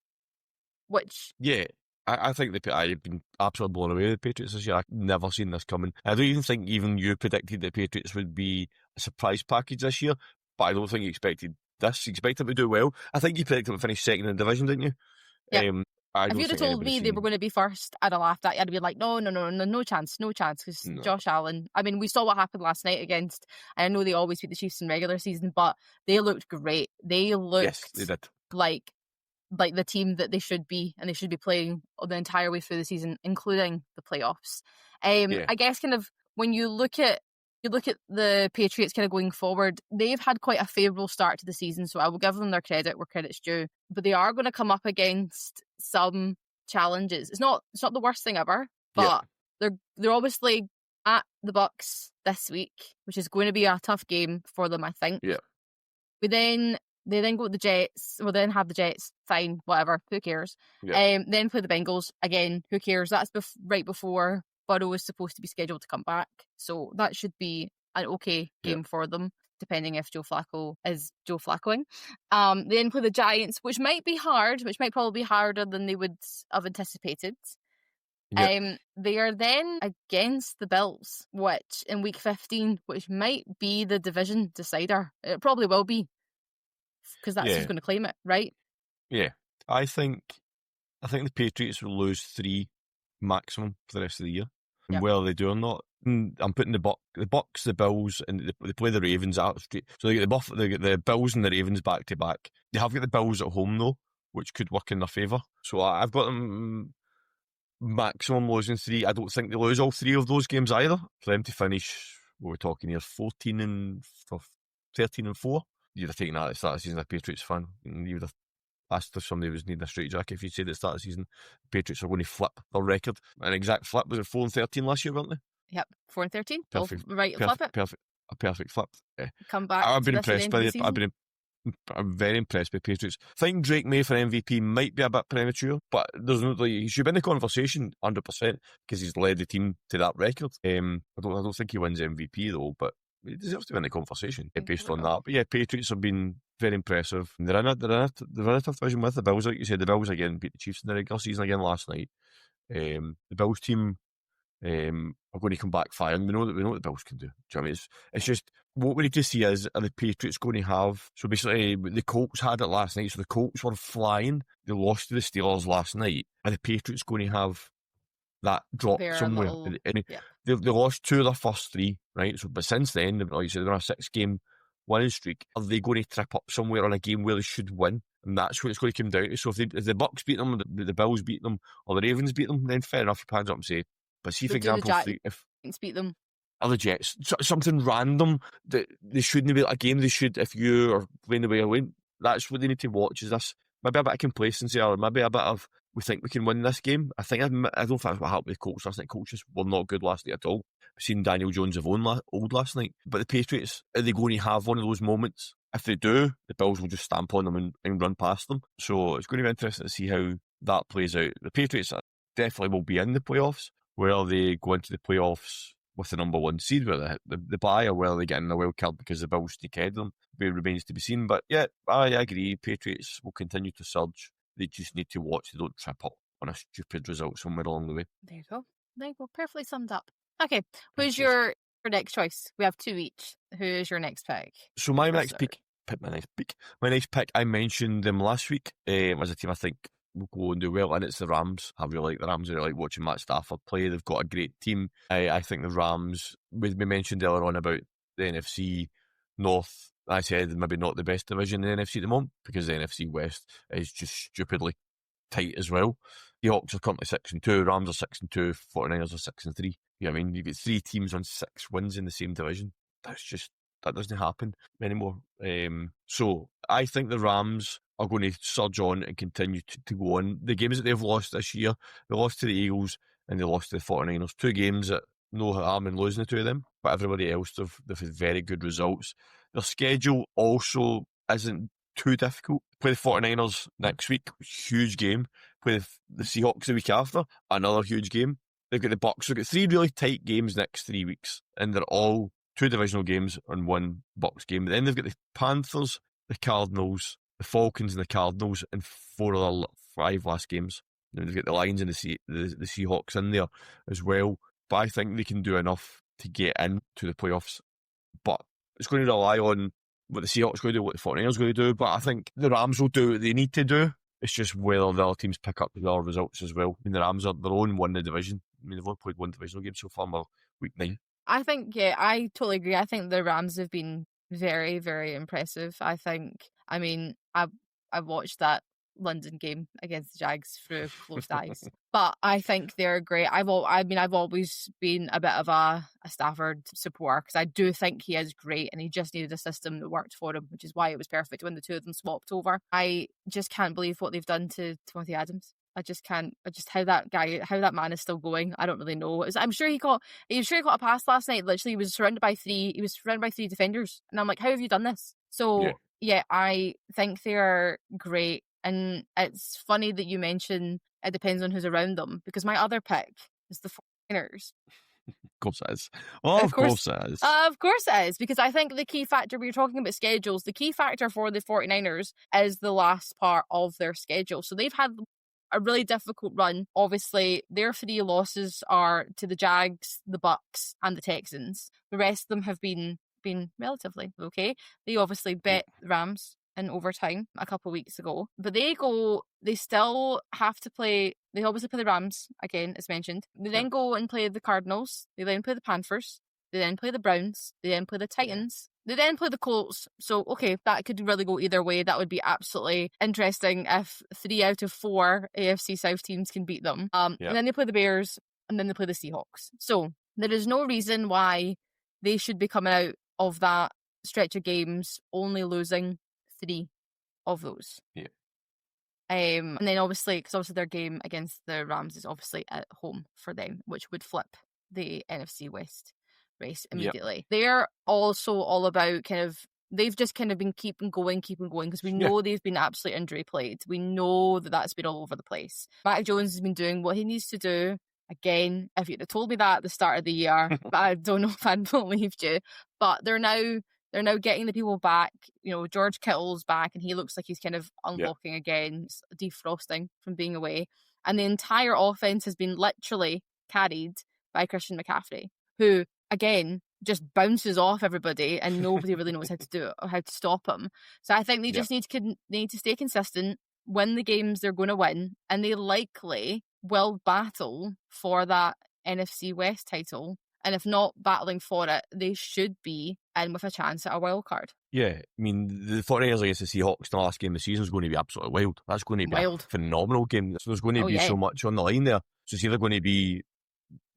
Which...
Yeah, I think I've been absolutely blown away with the Patriots this year. I've never seen this coming. I don't even think even you predicted the Patriots would be a surprise package this year, but I don't think you expected this. You expected them to do well. I think you predicted them to finish second in the division, didn't you?
Yeah. If you'd have told me they were going to be first, I'd have laughed at you. I'd be like, no chance. Because Josh Allen, I mean, we saw what happened last night against, I know they always beat the Chiefs in regular season, but they looked great. They looked
they did.
like the team that they should be, and they should be playing the entire way through the season, including the playoffs. I guess kind of when you look at the Patriots kind of going forward, they've had quite a favourable start to the season, so I will give them their credit where credit's due. But they are going to come up against some challenges. It's not the worst thing ever, but they're obviously at the Bucks this week, which is going to be a tough game for them, I think.
Yeah.
They then go to the Jets. Well, then have the Jets. Fine, whatever. Who cares? Then play the Bengals again. Who cares? That's right before Burrow is supposed to be scheduled to come back, so that should be an okay game for them, depending if Joe Flacco is Joe Flaccoing. They then play the Giants, which might be hard, which might probably be harder than they would have anticipated. They are then against the Bills, which in week 15, which might be the division decider. It probably will be, because that's who's going to claim it, right?
Yeah. I think the Patriots will lose 3 maximum for the rest of the year. And whether they do or not, I'm putting the Bucks, the Bills, and they play the Ravens out straight. So they get the Bills and the Ravens back to back. They have got the Bills at home though, which could work in their favour. So I've got them maximum losing 3. I don't think they lose all 3 of those games either. For them to finish, what we're talking here, 13 and 4. You'd have taken that at the start of the season, a Patriots fan. And you would have asked if somebody was needing a straight jacket if you said at the start of the season the Patriots are going to flip their record. An exact flip. Was it 4-13 last year, weren't they?
Yep, 4-13.
Perfect.
Flip it.
A perfect flip. Yeah.
Come back.
I've been impressed by it. I'm very impressed by Patriots. I think Drake May for MVP might be a bit premature, but there's no, he should be in the conversation 100% because he's led the team to that record. I don't think he wins MVP though, but he deserves to be in the conversation based on that. But yeah, Patriots have been very impressive. They're in a tough division with the Bills, like you said. The Bills again beat the Chiefs in the regular season again last night. The Bills team are going to come back firing. We know what the Bills can do. Do you know what I mean? It's just what we need to see is, are the Patriots going to have? So basically, the Colts had it last night. So the Colts were flying. They lost to the Steelers last night. Are the Patriots going to have that drop somewhere? They lost 2 of their first 3, right? So, but since then, like you said, they're on a 6-game winning streak. Are they going to trip up somewhere on a game where they should win? And that's what it's going to come down to. So if the Bucks beat them, the Bills beat them, or the Ravens beat them, then fair enough, you pans up and say. But see, for example, if
beat them,
or the Jets, something random that they shouldn't be a game they should, if you are playing the way I win, that's what they need to watch. Is this maybe a bit of complacency, or maybe a bit of we think we can win this game? I don't think that's what happened with Colts last night. Colts were not good last night at all. We've seen Daniel Jones have old last night, but the Patriots, are they going to have one of those moments? If they do, the Bills will just stamp on them and run past them. So it's going to be interesting to see how that plays out. The Patriots definitely will be in the playoffs. Where they go into the playoffs with the number 1 seed, where the bye, or whether they get in the wild card because the Bills sneak ahead of them, it remains to be seen. But yeah, I agree. Patriots will continue to surge. They just need to watch they don't trip up on a stupid result somewhere along the way.
There you go. Perfectly summed up. Okay, who's your next choice? We have 2 each. Who's your next pick?
So my next pick, I mentioned them last week as a team I think will go and do well, and it's the Rams. I really like the Rams. I really like watching Matt Stafford play. They've got a great team. I think the Rams, we mentioned earlier on about the NFC North. I said maybe not the best division in the NFC at the moment because the NFC West is just stupidly tight as well. The Hawks are currently 6-2, Rams are 6-2, 49ers are 6-3. You know what I mean? You get 3 teams on 6 wins in the same division. That doesn't happen anymore. So I think the Rams are going to surge on and continue to go on. The games that they've lost this year, they lost to the Eagles and they lost to the 49ers. 2 games that no harm in losing the 2 of them, but everybody else, they've had very good results. Their schedule also isn't too difficult. Play the 49ers next week, huge game. Play the Seahawks the week after, another huge game. They've got the Bucks. They've got 3 really tight games next 3 weeks, and they're all 2 divisional games and 1 Bucks game. But then they've got the Panthers, the Cardinals, the Falcons and the Cardinals in 4 of their 5 last games. And they've got the Lions and the Seahawks in there as well. But I think they can do enough to get into the playoffs. But it's going to rely on what the Seahawks are going to do, what the 49ers are going to do. But I think the Rams will do what they need to do. It's just whether the other teams pick up the other results as well. I mean, the Rams are their own one in the division. I mean, they've only played 1 divisional game so far, week 9.
I think, I totally agree. I think the Rams have been very, very impressive. I mean, I've watched that London game against the Jags through closed eyes, but I think they're great. I've always been a bit of a Stafford supporter because I do think he is great, and he just needed a system that worked for him, which is why it was perfect when the 2 of them swapped over. I just can't believe what they've done to Timothy Adams. I just can't. I just how that man is still going. I don't really know. I'm sure he got a pass last night. Literally, he was surrounded by three defenders, and I'm like, how have you done this?
Yeah.
So yeah, I think they are great, and it's funny that you mention it depends on who's around them because my other pick is the 49ers.
Of course it is. Oh, of course it is.
Of course it is, because I think the key factor, we were talking about schedules, the key factor for the 49ers is the last part of their schedule. So they've had a really difficult run. Obviously, their 3 losses are to the Jags, the Bucks, and the Texans. The rest of them have been relatively okay. They obviously bet the Rams in overtime a couple of weeks ago, but they still have to play. They obviously play the Rams again, as mentioned. They then go and play the Cardinals. They then play the Panthers. They then play the Browns. They then play the Titans. They then play the Colts. So, okay, that could really go either way. That would be absolutely interesting if 3 out of 4 AFC South teams can beat them. And then they play the Bears, and then they play the Seahawks. So, there is no reason why they should be coming out of that stretch of games only losing 3 of those.
Yeah.
And then obviously their game against the Rams is obviously at home for them, which would flip the NFC West race immediately. They're also all about they've just kind of been keeping going, because we know they've been absolutely injury plagued. We know that that's been all over the place. Mac Jones has been doing what he needs to do. Again, if you'd have told me that at the start of the year, I don't know if I'd believed you. But they're now getting the people back. You know, George Kittle's back, and he looks like he's kind of unlocking again, defrosting from being away. And the entire offense has been literally carried by Christian McCaffrey, who, again, just bounces off everybody, and nobody really knows how to do it or how to stop him. So I think they just need to stay consistent, win the games they're going to win, and they likely will battle for that NFC West title. And if not battling for it, they should be in with a chance at a wild card.
Yeah, I mean, the 49ers against the Seahawks in the last game of the season is going to be absolutely wild. That's going to be a phenomenal game. So there's going to be so much on the line there. So it's either going to be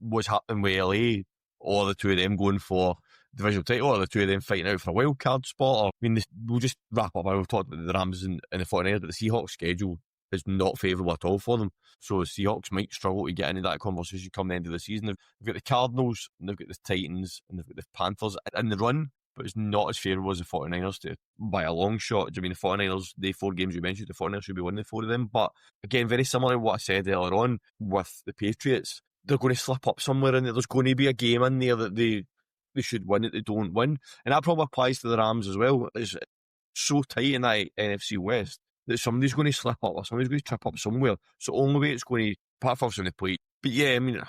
what's happening with LA, or the two of them going for divisional title, or the two of them fighting out for a wild card spot. Or, I mean, we'll just wrap up. We've talked about the Rams and the 49ers, but the Seahawks schedule is not favourable at all for them. So the Seahawks might struggle to get into that conversation come the end of the season. They've got the Cardinals, and they've got the Titans, and they've got the Panthers in the run, but it's not as favourable as the 49ers by a long shot. I mean, the 49ers, the 4 games you mentioned, the 49ers should be winning the 4 of them. But again, very similar to what I said earlier on with the Patriots, they're going to slip up somewhere in there. There's going to be a game in there that they should win that they don't win. And that probably applies to the Rams as well. It's so tight in that NFC West that somebody's going to slip up or somebody's going to trip up somewhere. So only way it's going to, apart from the plate. But yeah, I mean,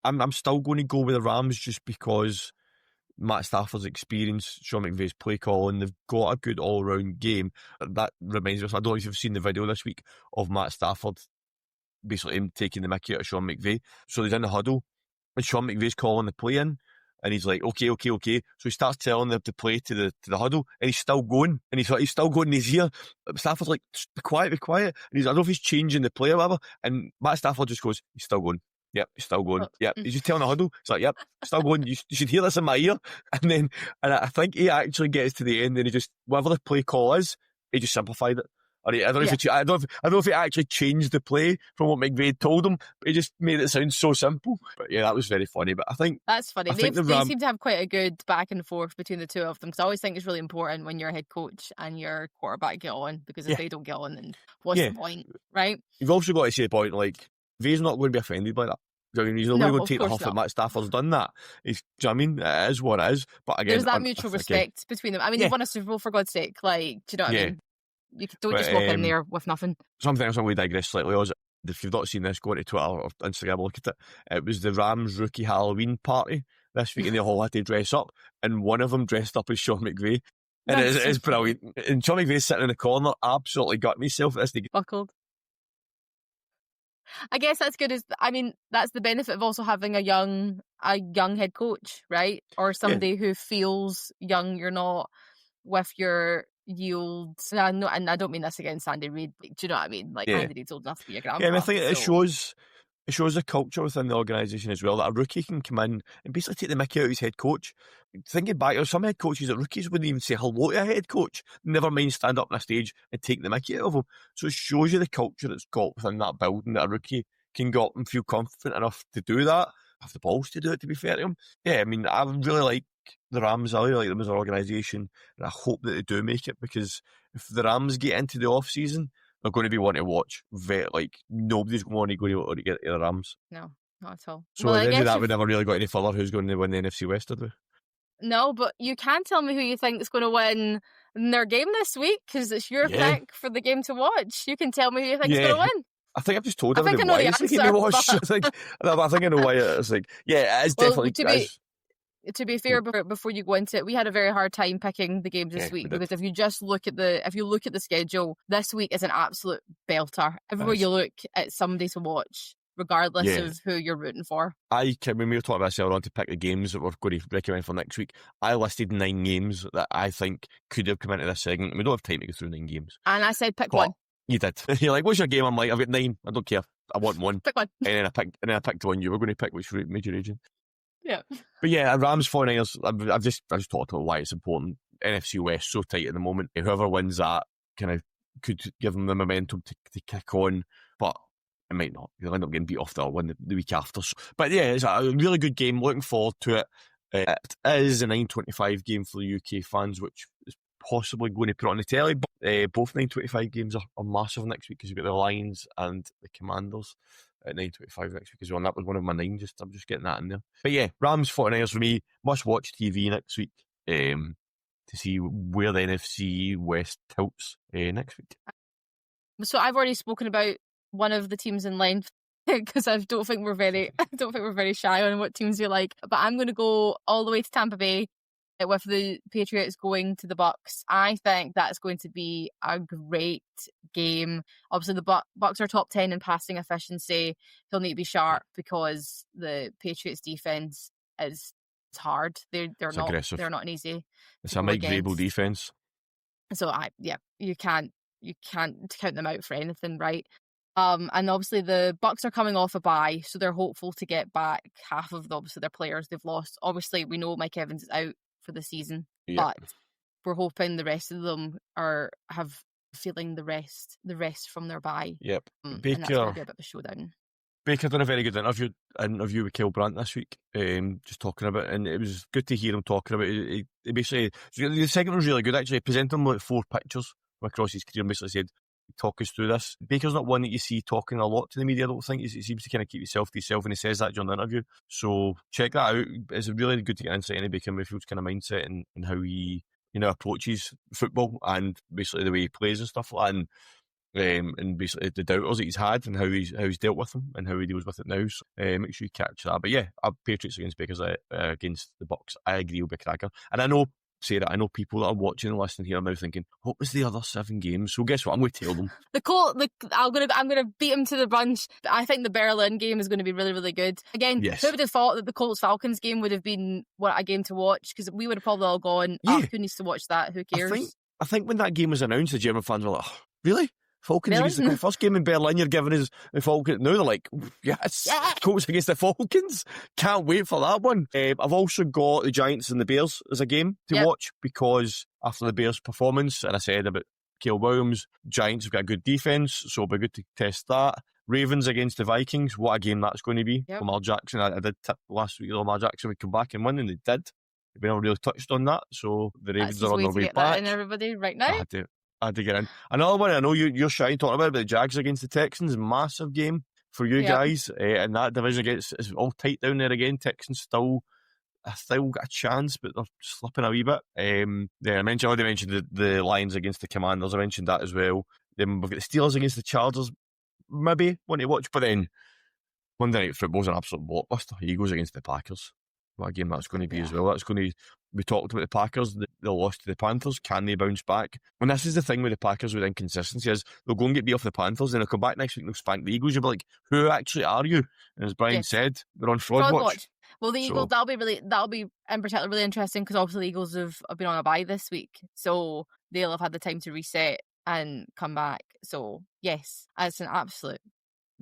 I'm still going to go with the Rams just because Matt Stafford's experience, Sean McVay's play calling, they've got a good all-round game. That reminds us, I don't know if you've seen the video this week of Matt Stafford basically him taking the mickey out of Sean McVay. So he's in the huddle and Sean McVay's calling the play in. And he's like, okay. So he starts telling them to play to the huddle, and he's still going. And he's still going in his ear. Stafford's like, be quiet. And I don't know if he's changing the play or whatever. And Matt Stafford just goes, he's still going. Yep, he's still going. Yep, he's just telling the huddle. He's like, yep, still going. You should hear this in my ear. And I think he actually gets to the end, and he just, whatever the play call is, he just simplified it. Or I don't know if he actually changed the play from what McVay told him, but he just made it sound so simple. But yeah, that was very funny. But I think
that's funny. They seem to have quite a good back and forth between the two of them, because I always think it's really important when you're a head coach and your quarterback get on, because if they don't get on, then what's the point, right?
You've also got to say the point, like, McVay's not going to be offended by that. I mean, he's not going to take the huff that Matt Stafford's done that. Do you know what I mean? It is what it is. But again,
there's that mutual respect between them. I mean, they've won a Super Bowl, for God's sake. Like, do you know what I mean? You don't just walk in there with nothing.
Something else I'm going to digress slightly on. If you've not seen this, go to Twitter or Instagram, look at it. It was the Rams rookie Halloween party this week, and they all had to dress up, and one of them dressed up as Sean McVay. And it's brilliant. And Sean McVay's sitting in the corner, absolutely got myself.
Buckled. I guess that's good. That's the benefit of also having a young head coach, right? Or somebody who feels young. You're not with your yield. And I don't mean this against Andy Reid. Do you know what I mean? Like, Andy Reid's old enough to be a grandpa.
Yeah, I think it shows it shows the culture within the organisation as well, that a rookie can come in and basically take the mickey out of his head coach. Thinking back, there's some head coaches that rookies wouldn't even say hello to a head coach, never mind stand up on a stage and take the mickey out of him. So it shows you the culture that's got within that building, that a rookie can go up and feel confident enough to do that, have the balls to do it, to be fair to him. Yeah, I mean, I really like the Rams. I really like them as an organisation, and I hope that they do make it, because if the Rams get into the off-season, they're going to be one to watch. Like, nobody's going to go to get to the Rams.
No, not at all.
So
Well,
at
I
the end of
guess
that, we
you've
never really got any further who's going to win the NFC West, did we?
no, but you can tell me who you think is going to win their game this week, because it's your
Yeah.
pick for the game to watch. You can tell me who you think is
Yeah.
going to win.
I think I've just told
I think
everybody
I know
why
the
it's the game
answer,
to watch.
but-
I think I know why it's like, yeah, it is
Well,
definitely.
to be fair, before you go into it, we had a very hard time picking the games this
Yeah, we
week,
did.
because if you look at the schedule, this week is an absolute belter. Everywhere you look, it's somebody to watch, regardless
Yeah.
of who you're rooting for.
When we were talking about this earlier on to pick the games that we're going to recommend for next week, I listed 9 games that I think could have come into this segment. We don't have time to go through 9 games.
And I said pick
But
one.
you did. You're like, what's your game? I'm like, I've got 9. I don't care. I want one.
Pick one.
And then I picked one. You were going to pick which major region.
Yeah.
But yeah, Rams 49ers, I've just talked about why it's important. NFC West so tight at the moment. Whoever wins that kind of could give them the momentum to kick on, but it might not. They'll end up getting beat off the win the week after. So, but yeah, it's a really good game. Looking forward to it. It is a 9:25 game for the UK fans, which is possibly going to put on the telly. But both 9:25 games are massive next week, because you've got the Lions and the Commanders at 9:25 next week as well. And that was one of my 9. I'm just getting that in there. But yeah, Rams 49ers for me. Must watch TV next week to see where the NFC West tilts next week.
So I've already spoken about one of the teams in length, because I don't think we're very shy on what teams you like. But I'm going to go all the way to Tampa Bay with the Patriots going to the Bucks. I think that's going to be a great game. Obviously, the Bucks are top 10 in passing efficiency. He'll need to be sharp, because the Patriots defense is hard. They're not
aggressive.
They're not an easy.
It's a Mike Vrabel defense.
So you can't count them out for anything, right? And obviously the Bucks are coming off a bye, so they're hopeful to get back half of their players they've lost. Obviously, we know Mike Evans is out for the season, but we're hoping the rest of them have feeling the rest from their bye.
Yep.
And that's going to be a bit of a showdown.
Baker done a very good interview with Kell Brandt this week, just talking about it, and it was good to hear him talking about it. He basically, the segment was really good actually. He presented him like 4 pictures from across his career and basically said, talk us through this. Baker's not one that you see talking a lot to the media, I don't think. He seems to kind of keep himself to himself, and he says that during the interview. So check that out. It's really good to get insight into Baker Mayfield's kind of mindset and how he approaches football, and basically the way he plays and stuff like that. And basically the doubters that he's had and how he's dealt with them and how he deals with it now. So make sure you catch that. But yeah, Patriots against Bakers against the Bucks. I agree it'll be a cracker. And I know, Sarah, I know people that are watching and listening here are now thinking, what was the other 7 games? So guess what? I'm going to tell them.
I'm gonna beat him to the punch. I think the Berlin game is going to be really, really good. Again,
Yes.
Who would have thought that the Colts Falcons game would have been a game to watch? Because we would have probably all gone, who needs to watch that? Who cares?
I think when that game was announced, the German fans were like, oh, really? Falcons
Really?
against the Colts. First game in Berlin, you're giving us the Falcons. Now they're like, yes, Colts against the Falcons. Can't wait for that one. I've also got the Giants and the Bears as a game to watch, because after the Bears' performance, and I said about Caleb Williams, Giants have got a good defence, so it'll be good to test that. Ravens against the Vikings, what a game that's going to be. Lamar Jackson, I did tip last week that Lamar Jackson would come back and win, and they did. We never really touched on that, so the Ravens are on their way back.
That in everybody right now.
I had to get in. Another one I know you're shy talking about, but the Jags against the Texans, massive game for you guys. And that division is all tight down there again. Texans still got a chance, but they're slipping a wee bit. I already mentioned the Lions against the Commanders. I mentioned that as well. Then we've got the Steelers against the Chargers. Maybe one to watch, but then Monday Night Football's an absolute blockbuster. Eagles against the Packers. What a game that's going to be as well. That's going to. We talked about the Packers. They lost to the Panthers. Can they bounce back? And this is the thing with the Packers with inconsistency, is they'll go and get beat off the Panthers, and they'll come back next week and they'll spank the Eagles. You'll be like, who actually are you? And as Brian said, they're on fraud watch.
Well, the Eagles, that'll be in particular really interesting, because obviously the Eagles have been on a bye this week, so they'll have had the time to reset and come back. So yes, it's an absolute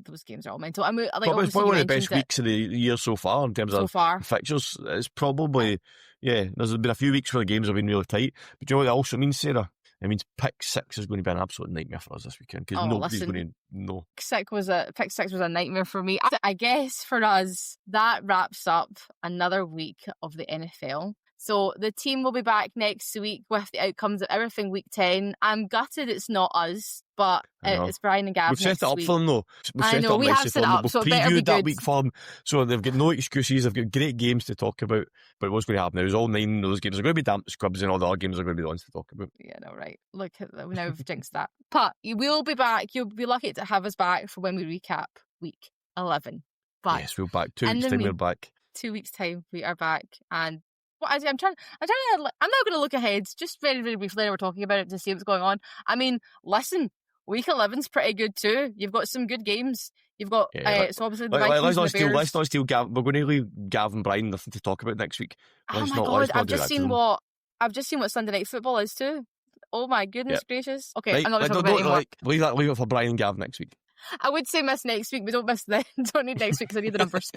those games are all mental. I mean, like,
Probably it's
obviously
probably
you
one of the
mentioned
best
it
weeks of the year so far in terms
so
of
far.
fixtures. It's probably, there's been a few weeks where the games have been really tight. But do you know what that also means, Sarah? It means pick six is going to be an absolute nightmare for us this weekend because
Oh,
nobody's
listen,
going to know.
pick six was a nightmare for me. I guess for us, that wraps up another week of the NFL. So the team will be back next week with the outcomes of everything week 10. I'm gutted it's not us, but
I know.
it's Brian and Gav
We've set
next
it up
week.
for them though. We've
I
set it
know,
up
we have
nicely for
set it
them.
up,
We've
so it better be
previewed that
good.
week for them, so they've got no excuses. They've got great games to talk about. But what's going to happen now is all 9 of those games are going to be damp scrubs, and all the other games are going to be the ones to talk about.
Yeah, no, right. Look, now we've jinxed that. But you will be back. You'll be lucky to have us back for when we recap week 11. But
Yes, we're back. 2
in
weeks'
the
time, we're back.
2 weeks' time, we are back. And what I'm not going to look ahead, just very, very briefly. We're talking about it to see what's going on. I mean, listen, week 11's pretty good too. You've got some good games. You've got, so obviously the Vikings
let's
and
not
the Bears.
Let's not steal Gav. We're going to leave Gav and Brian nothing to talk about next week.
Oh my God, I've just seen what Sunday Night Football is too. Oh my goodness gracious. Okay,
right,
I'm not going to talk about it anymore.
Leave it for Brian and Gav next week.
I would say miss next week, but don't miss then. Don't need next week because I need the numbers.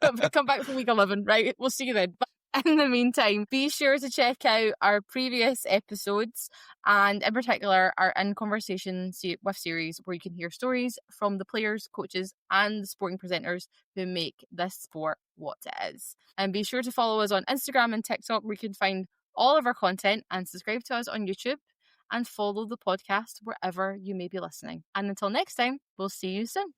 But come back for week 11, right? We'll see you then. But in the meantime, be sure to check out our previous episodes and in particular our In Conversation with series where you can hear stories from the players, coaches and the sporting presenters who make this sport what it is. And be sure to follow us on Instagram and TikTok where you can find all of our content and subscribe to us on YouTube and follow the podcast wherever you may be listening. And until next time, we'll see you soon.